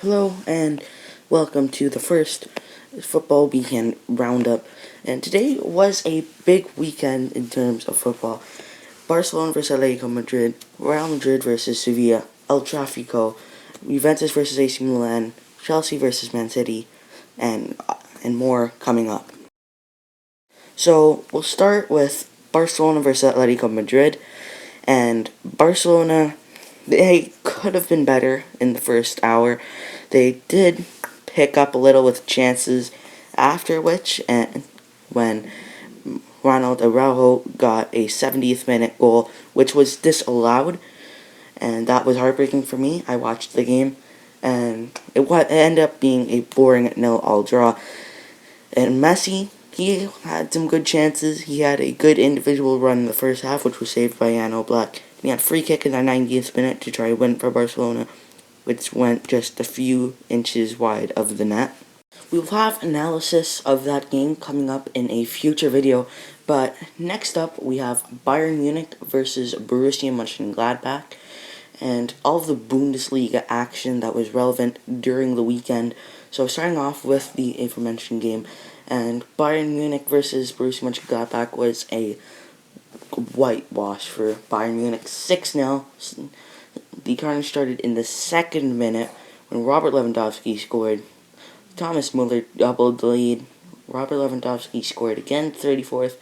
Hello and welcome to the first football weekend roundup. And today was a big weekend in terms of football. Barcelona versus Atletico Madrid, Real Madrid versus Sevilla, El Tráfico, Juventus versus AC Milan, Chelsea versus Man City, and more coming up. So we'll start with Barcelona versus Atletico Madrid, and Barcelona, they could have been better in the first hour. They did pick up a little with chances after which, and when Ronald Araujo got a 70th minute goal, which was disallowed, and that was heartbreaking for me. I watched the game, and it ended up being a boring 0-0 draw. And Messi, he had some good chances. He had a good individual run in the first half, which was saved by Jan Oblak. He had a free kick in the 90th minute to try to win for Barcelona, which went just a few inches wide of the net. We will have analysis of that game coming up in a future video, but next up we have Bayern Munich versus Borussia Mönchengladbach, and all of the Bundesliga action that was relevant during the weekend. So starting off with the aforementioned game, and Bayern Munich versus Borussia Mönchengladbach was a whitewash for Bayern Munich, 6-0. The carnage started in the second minute when Robert Lewandowski scored. Thomas Muller doubled the lead. Robert Lewandowski scored again, 34th.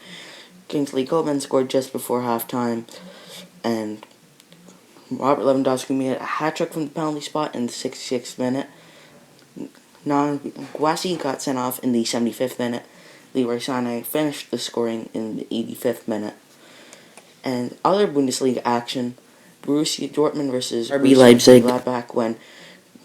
Kingsley Coman scored just before halftime. And Robert Lewandowski made a hat-trick from the penalty spot in the 66th minute. Guasi got sent off in the 75th minute. Leroy Sané finished the scoring in the 85th minute. And other Bundesliga action, Borussia Dortmund versus RB Leipzig Gladbach, when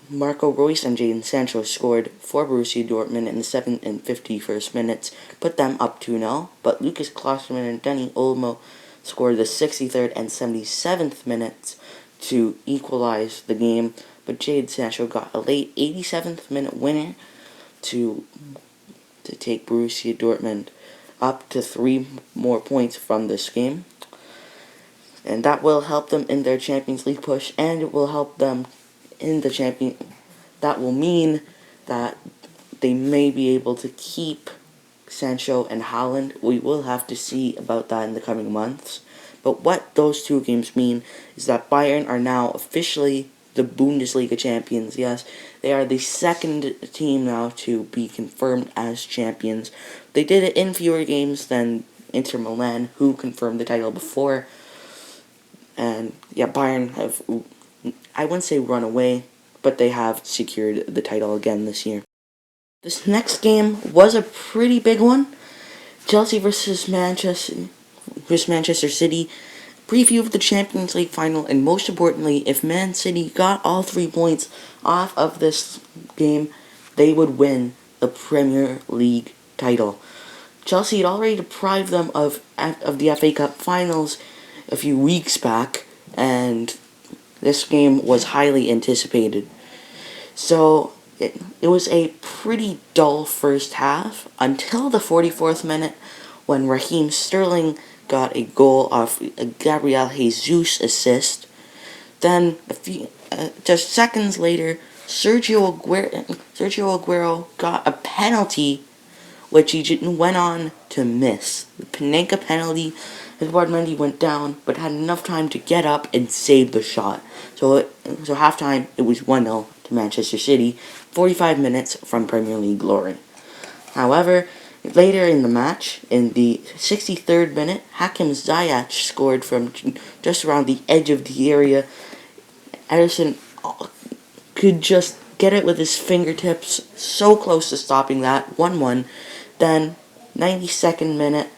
Marco Reus and Jadon Sancho scored for Borussia Dortmund in the 7th and 51st minutes, put them up 2-0, but Lucas Klostermann and Dani Olmo scored the 63rd and 77th minutes to equalize the game, but Jadon Sancho got a late 87th minute winner to take Borussia Dortmund up to 3 more points from this game. And that will help them in their Champions League push, and it will help them in the that will mean that they may be able to keep Sancho and Haaland. We will have to see about that in the coming months. But what those two games mean is that Bayern are now officially the Bundesliga champions. Yes, they are the second team now to be confirmed as champions. They did it in fewer games than Inter Milan, who confirmed the title before. And yeah, Bayern have, I wouldn't say run away, but they have secured the title again this year. This next game was a pretty big one. Chelsea versus Manchester City. Preview of the Champions League final, and most importantly, if Man City got all 3 points off of this game, they would win the Premier League title. Chelsea had already deprived them of the FA Cup finals a few weeks back, and this game was highly anticipated. So it was a pretty dull first half until the 44th minute when Raheem Sterling got a goal off a Gabriel Jesus assist. Then just seconds later, Sergio Aguero got a penalty which he went on to miss. The Panenka penalty, Eduardo Mendy went down, but had enough time to get up and save the shot. So halftime, it was 1-0 to Manchester City, 45 minutes from Premier League glory. However, later in the match, in the 63rd minute, Hakim Ziyech scored from just around the edge of the area. Ederson could just get it with his fingertips, so close to stopping that, 1-1. Then, 92nd minute,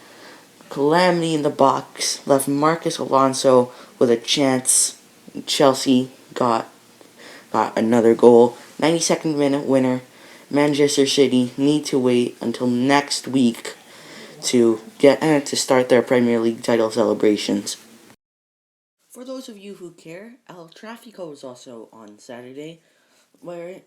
calamity in the box left Marcus Alonso with a chance. Chelsea got another goal. 92nd minute winner. Manchester City need to wait until next week to start their Premier League title celebrations. For those of you who care, El Tráfico was also on Saturday, where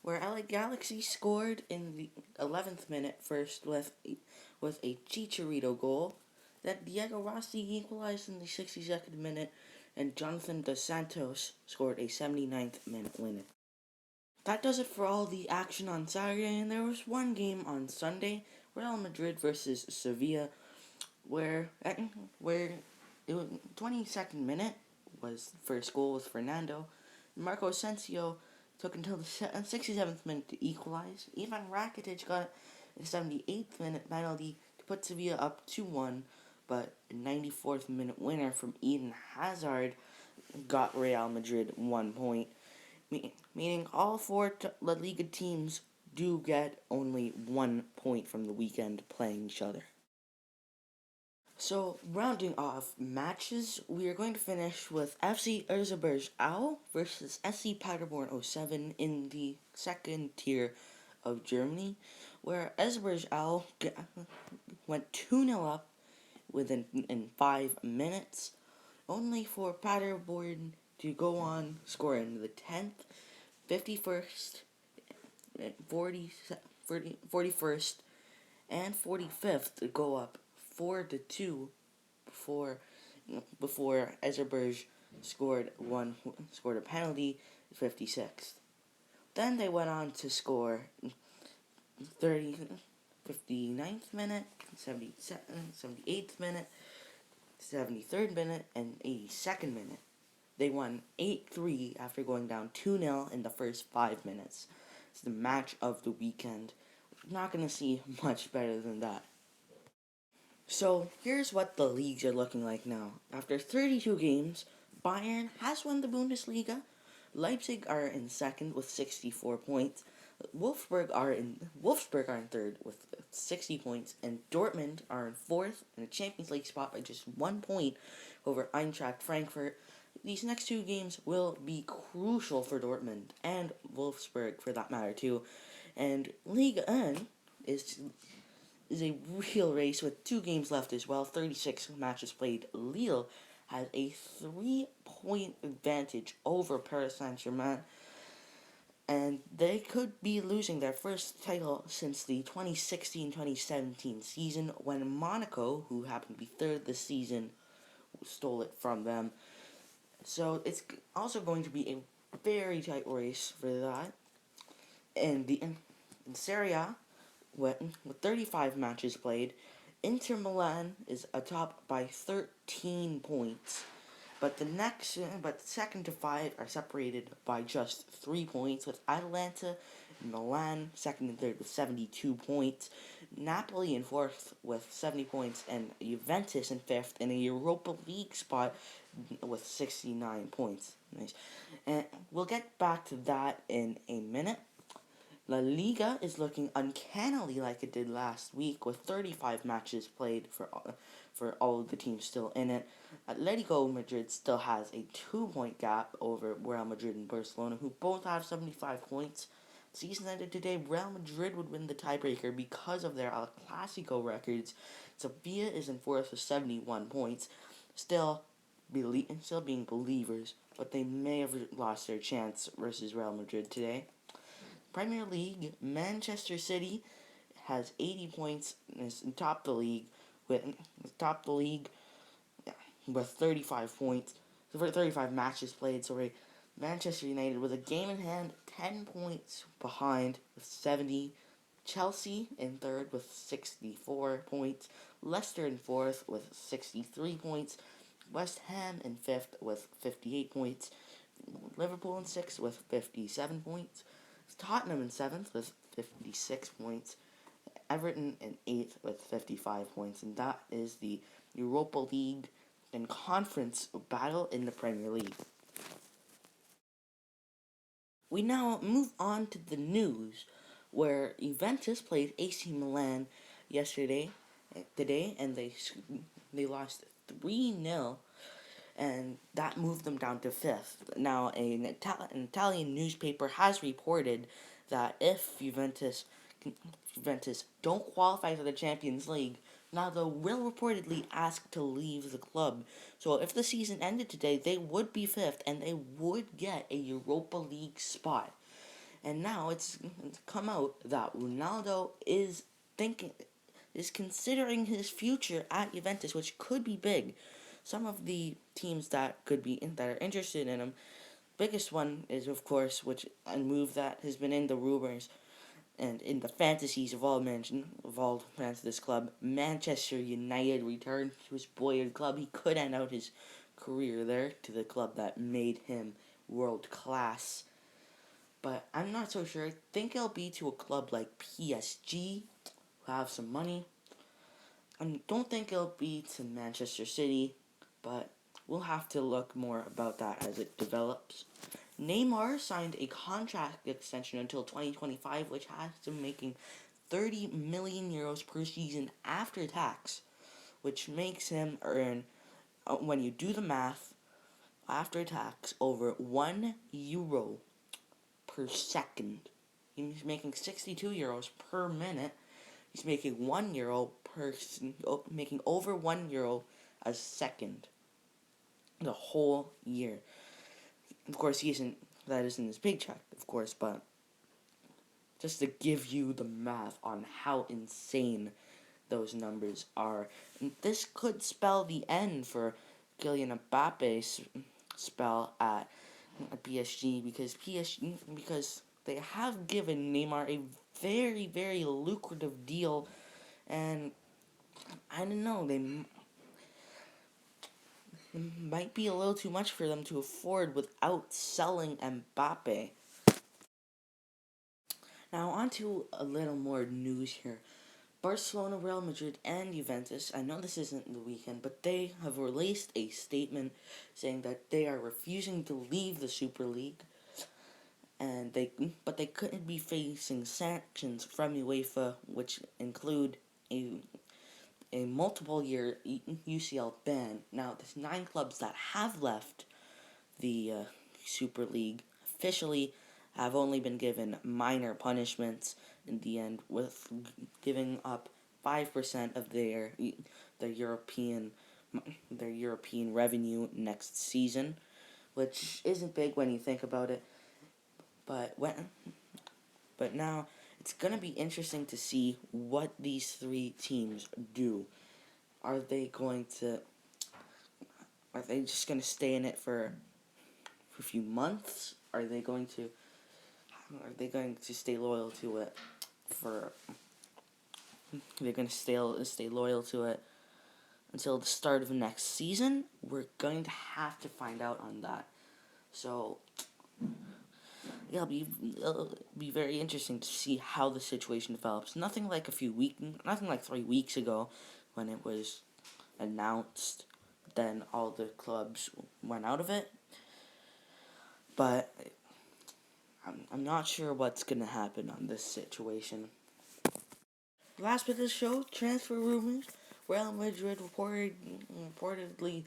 LA Galaxy scored in the 11th minute first with a Chicharito goal, that Diego Rossi equalized in the 62nd minute, and Jonathan Dos Santos scored a 79th minute winner. That does it for all the action on Saturday, and there was one game on Sunday, Real Madrid versus Sevilla, where it was 22nd minute was the first goal with Fernando. Marco Asensio took until the 67th minute to equalize. Ivan Rakitic got a 78th minute penalty to put Sevilla up 2-1, but a 94th minute winner from Eden Hazard got Real Madrid 1 point, meaning all four La Liga teams do get only 1 point from the weekend playing each other. So, rounding off matches, we are going to finish with FC Erzgebirge versus SC Paderborn 07 in the second tier of Germany, where Erzgebirge went 2-0 up in 5 minutes, only for Paderborn to go on, score in the 10th, 51st, 41st, and 45th to go up 4-2 before Erzgebirge scored a penalty 56th. Then they went on to score 59th minute, 78th minute, 73rd minute, and 82nd minute. They won 8-3 after going down 2-0 in the first 5 minutes. It's the match of the weekend. Not going to see much better than that. So, here's what the leagues are looking like now. After 32 games, Bayern has won the Bundesliga. Leipzig are in second with 64 points. Wolfsburg are in third with 60 points, and Dortmund are in fourth in the Champions League spot by just 1 point over Eintracht Frankfurt. These next 2 games will be crucial for Dortmund and Wolfsburg for that matter too. And Ligue 1 is a real race with 2 games left as well. 36 matches played. Lille has a 3-point advantage over Paris Saint-Germain, and they could be losing their first title since the 2016-2017 season, when Monaco, who happened to be third this season, stole it from them. So it's also going to be a very tight race for that. And in Serie A, with 35 matches played, Inter Milan is atop by 13 points. But the second to 5 are separated by just 3 points, with Atalanta and Milan second and third with 72 points, Napoli in fourth with 70 points, and Juventus in fifth in a Europa League spot with 69 points. Nice. And we'll get back to that in a minute. La Liga is looking uncannily like it did last week, with 35 matches played for all of the teams still in it. Atletico Madrid still has a 2-point gap over Real Madrid and Barcelona, who both have 75 points. Season ended today, Real Madrid would win the tiebreaker because of their El Clasico records. Sevilla is in fourth with 71 points, still being believers, but they may have lost their chance versus Real Madrid today. Premier League, Manchester City has 80 points and is top the league with 35 points. For 35 matches played, Manchester United with a game in hand, 10 points behind with 70. Chelsea in third with 64 points. Leicester in fourth with 63 points. West Ham in fifth with 58 points. Liverpool in sixth with 57 points. Tottenham in 7th with 56 points. Everton in 8th with 55 points. And that is the Europa League and Conference battle in the Premier League. We now move on to the news, where Juventus played AC Milan today, and they lost 3-0. And that moved them down to 5th. Now, an Italian newspaper has reported that if Juventus don't qualify for the Champions League, Ronaldo will reportedly ask to leave the club. So if the season ended today, they would be 5th, and they would get a Europa League spot. And now it's come out that Ronaldo is thinking is considering his future at Juventus, which could be big. Some of the teams that are interested in him, biggest one is of course, which a move that has been in the rumors and in the fantasies of all fans of this club. Manchester United returned to his boyhood club. He could end out his career there, to the club that made him world class. But I'm not so sure. I think it'll be to a club like PSG, who have some money. I don't think it'll be to Manchester City, but we'll have to look more about that as it develops. Neymar signed a contract extension until 2025, which has him making 30 million euros per season after tax, which makes him earn, when you do the math, after tax, over €1 per second. He's making 62 euros per minute. He's making €1 making over €1 a second the whole year. Of course, that isn't his paycheck, of course, but just to give you the math on how insane those numbers are. And this could spell the end for Kylian Mbappe's spell at PSG, because they have given Neymar a very, very lucrative deal, and I don't know, they might be a little too much for them to afford without selling Mbappe. Now, on to a little more news here. Barcelona, Real Madrid, and Juventus, I know this isn't the weekend, but they have released a statement saying that they are refusing to leave the Super League, but they couldn't be facing sanctions from UEFA, which include a multiple year UCL ban. Now, there's 9 clubs that have left the Super League officially have only been given minor punishments in the end, with giving up 5% of their European revenue next season, which isn't big when you think about it. But now it's gonna be interesting to see what these 3 teams do. Are they just gonna stay in it for a few months? Are they going to stay loyal to it for? They're going to stay loyal to it until the start of next season. We're going to have to find out on that. So yeah, it'll be very interesting to see how the situation develops. Nothing like 3 weeks ago, when it was announced. Then all the clubs went out of it. But I'm not sure what's going to happen on this situation. Last bit of the show, transfer rumors. Real Madrid reportedly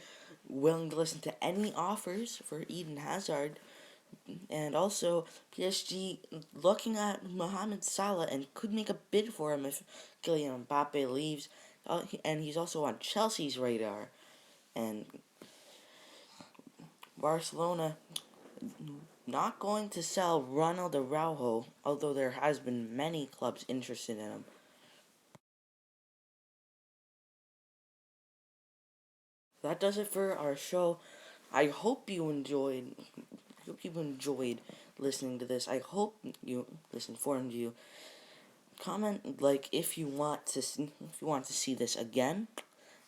willing to listen to any offers for Eden Hazard. And also, PSG looking at Mohamed Salah and could make a bid for him if Kylian Mbappe leaves. And he's also on Chelsea's radar. And Barcelona not going to sell Ronald Araujo, although there has been many clubs interested in him. That does it for our show. I hope you enjoyed. Listening to this. I hope this informed you. Comment if you want to see this again.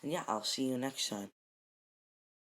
And yeah, I'll see you next time.